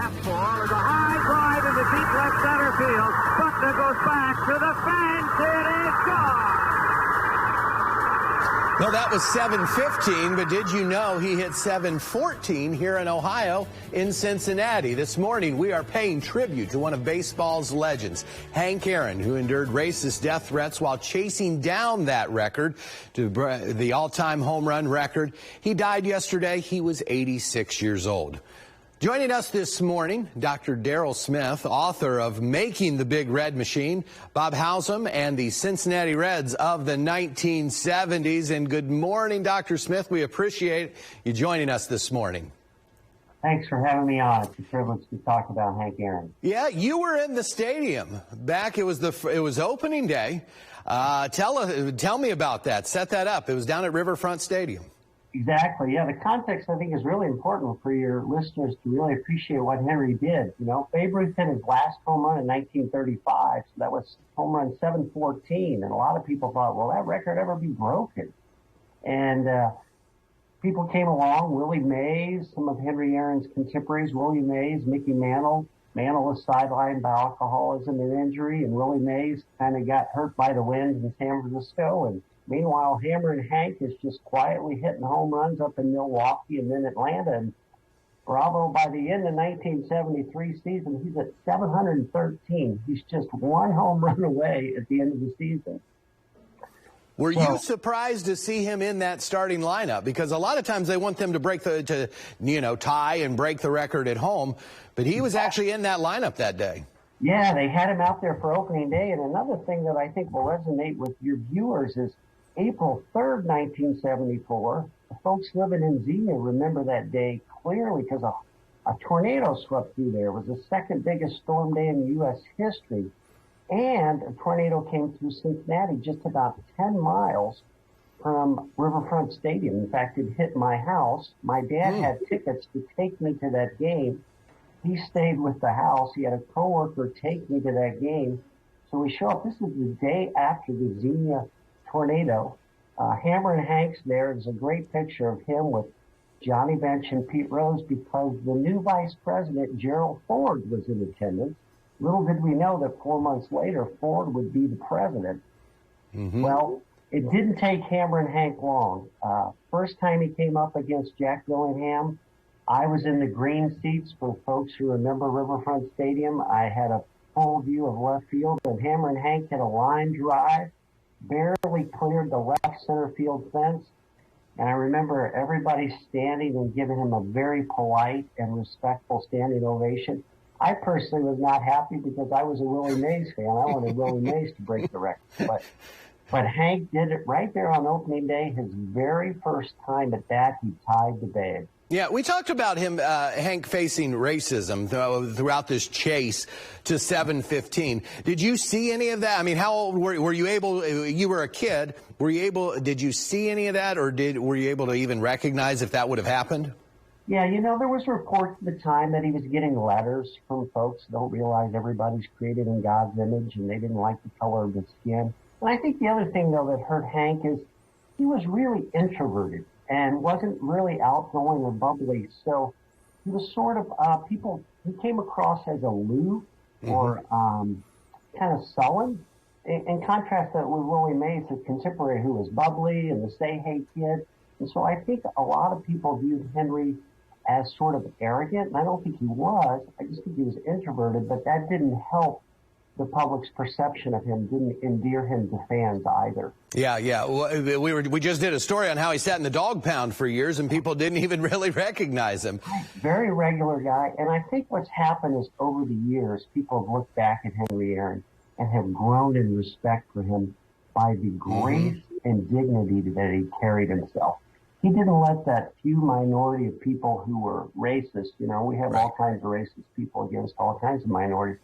Fastball is a high drive into deep left center field. Buckner goes back to the fence. It is gone. Well, that was 7:15, but did you know he hit 7:14 here in Ohio in Cincinnati? This morning, we are paying tribute to one of baseball's legends, Hank Aaron, who endured racist death threats while chasing down that record, to the all-time home run record. He died yesterday. He was 86 years old. Joining us this morning, Dr. Daryl Smith, author of Making the Big Red Machine, Bob Howsam, and the Cincinnati Reds of the 1970s. And good morning, Dr. Smith. We appreciate you joining us this morning. Thanks for having me on. It's a privilege to talk about Hank Aaron. Yeah, you were in the stadium back. It was opening day. Tell me about that. Set that up. It was down at Riverfront Stadium. Exactly. Yeah, the context, I think, is really important for your listeners to really appreciate what Henry did. You know, Babe Ruth hit his last home run in 1935, so that was home run 714, and a lot of people thought, will that record ever be broken? And people came along, Willie Mays, some of Henry Aaron's contemporaries, Willie Mays, Mickey Mantle. Mantle was sidelined by alcoholism and injury, and Willie Mays kind of got hurt by the wind in San Francisco, and meanwhile, Hammer and Hank is just quietly hitting home runs up in Milwaukee and then Atlanta. And Bravo, by the end of the 1973 season, he's at 713. He's just one home run away at the end of the season. Were you surprised to see him in that starting lineup? Because a lot of times they want them to tie and break the record at home, but he was actually in that lineup that day. Yeah, they had him out there for opening day. And another thing that I think will resonate with your viewers is April 3rd, 1974. The folks living in Xenia remember that day clearly because a tornado swept through there. It was the second biggest storm day in U.S. history. And a tornado came through Cincinnati just about 10 miles from Riverfront Stadium. In fact, it hit my house. My dad had tickets to take me to that game. He stayed with the house. He had a coworker take me to that game. So we show up. This is the day after the Xenia tornado. Hammer and Hank's there. There's a great picture of him with Johnny Bench and Pete Rose because the new vice president, Gerald Ford, was in attendance. Little did we know that 4 months later, Ford would be the president. Well, it didn't take Hammer and Hank long. First time he came up against Jack Dillingham, I was in the green seats for folks who remember Riverfront Stadium. I had a full view of left field, and Hammer and Hank hit a line drive, barely cleared the left center field fence. And I remember everybody standing and giving him a very polite and respectful standing ovation. I personally was not happy because I was a Willie Mays fan. I wanted Willie Mays to break the record. But Hank did it right there on opening day. His very first time at bat, he tied the Babe. Yeah, we talked about him, Hank, facing racism throughout this chase to 715. Did you see any of that? I mean, how old were you able? You were a kid. Did you see any of that, or were you able to even recognize if that would have happened? Yeah, you know, there was reports at the time that he was getting letters from folks who don't realize everybody's created in God's image, and they didn't like the color of his skin. And I think the other thing, though, that hurt Hank is he was really introverted and wasn't really outgoing or bubbly. So he was sort of, he came across as aloof or kind of sullen. In contrast that with Willie Mays, his contemporary, who was bubbly and the say-hey kid. And so I think a lot of people viewed Henry as sort of arrogant. And I don't think he was. I just think he was introverted, but that didn't help the public's perception of him, didn't endear him to fans either. Yeah. Well, we just did a story on how he sat in the dog pound for years, and people didn't even really recognize him. Very regular guy. And I think what's happened is over the years, people have looked back at Henry Aaron and have grown in respect for him by the grace and dignity that he carried himself. He didn't let that few minority of people who were racist, you know, we have all kinds of racist people against all kinds of minorities.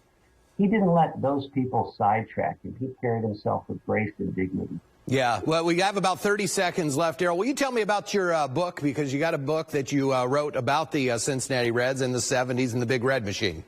He didn't let those people sidetrack him. He carried himself with grace and dignity. Yeah, well, we have about 30 seconds left, Daryl. Will you tell me about your book? Because you got a book that you wrote about the Cincinnati Reds in the 70s and the Big Red Machine.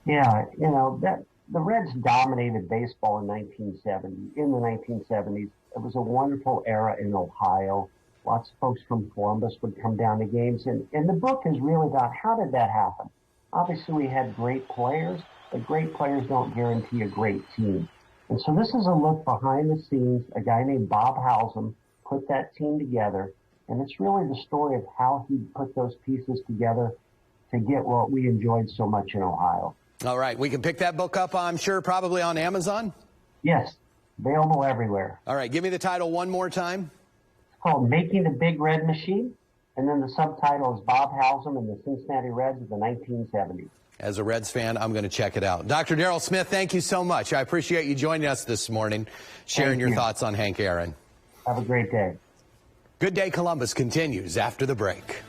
Yeah, you know, the Reds dominated baseball in the 1970s. It was a wonderful era in Ohio. Lots of folks from Columbus would come down to games. And the book is really about how did that happen? Obviously, we had great players, but great players don't guarantee a great team. And so this is a look behind the scenes. A guy named Bob Howsam put that team together, and it's really the story of how he put those pieces together to get what we enjoyed so much in Ohio. All right, we can pick that book up, I'm sure, probably on Amazon? Yes, available everywhere. All right, give me the title one more time. It's called Making the Big Red Machine, and then the subtitle is Bob Howsam and the Cincinnati Reds of the 1970s. As a Reds fan, I'm going to check it out. Dr. Daryl Smith, thank you so much. I appreciate you joining us this morning, sharing your thoughts on Hank Aaron. Have a great day. Good Day Columbus continues after the break.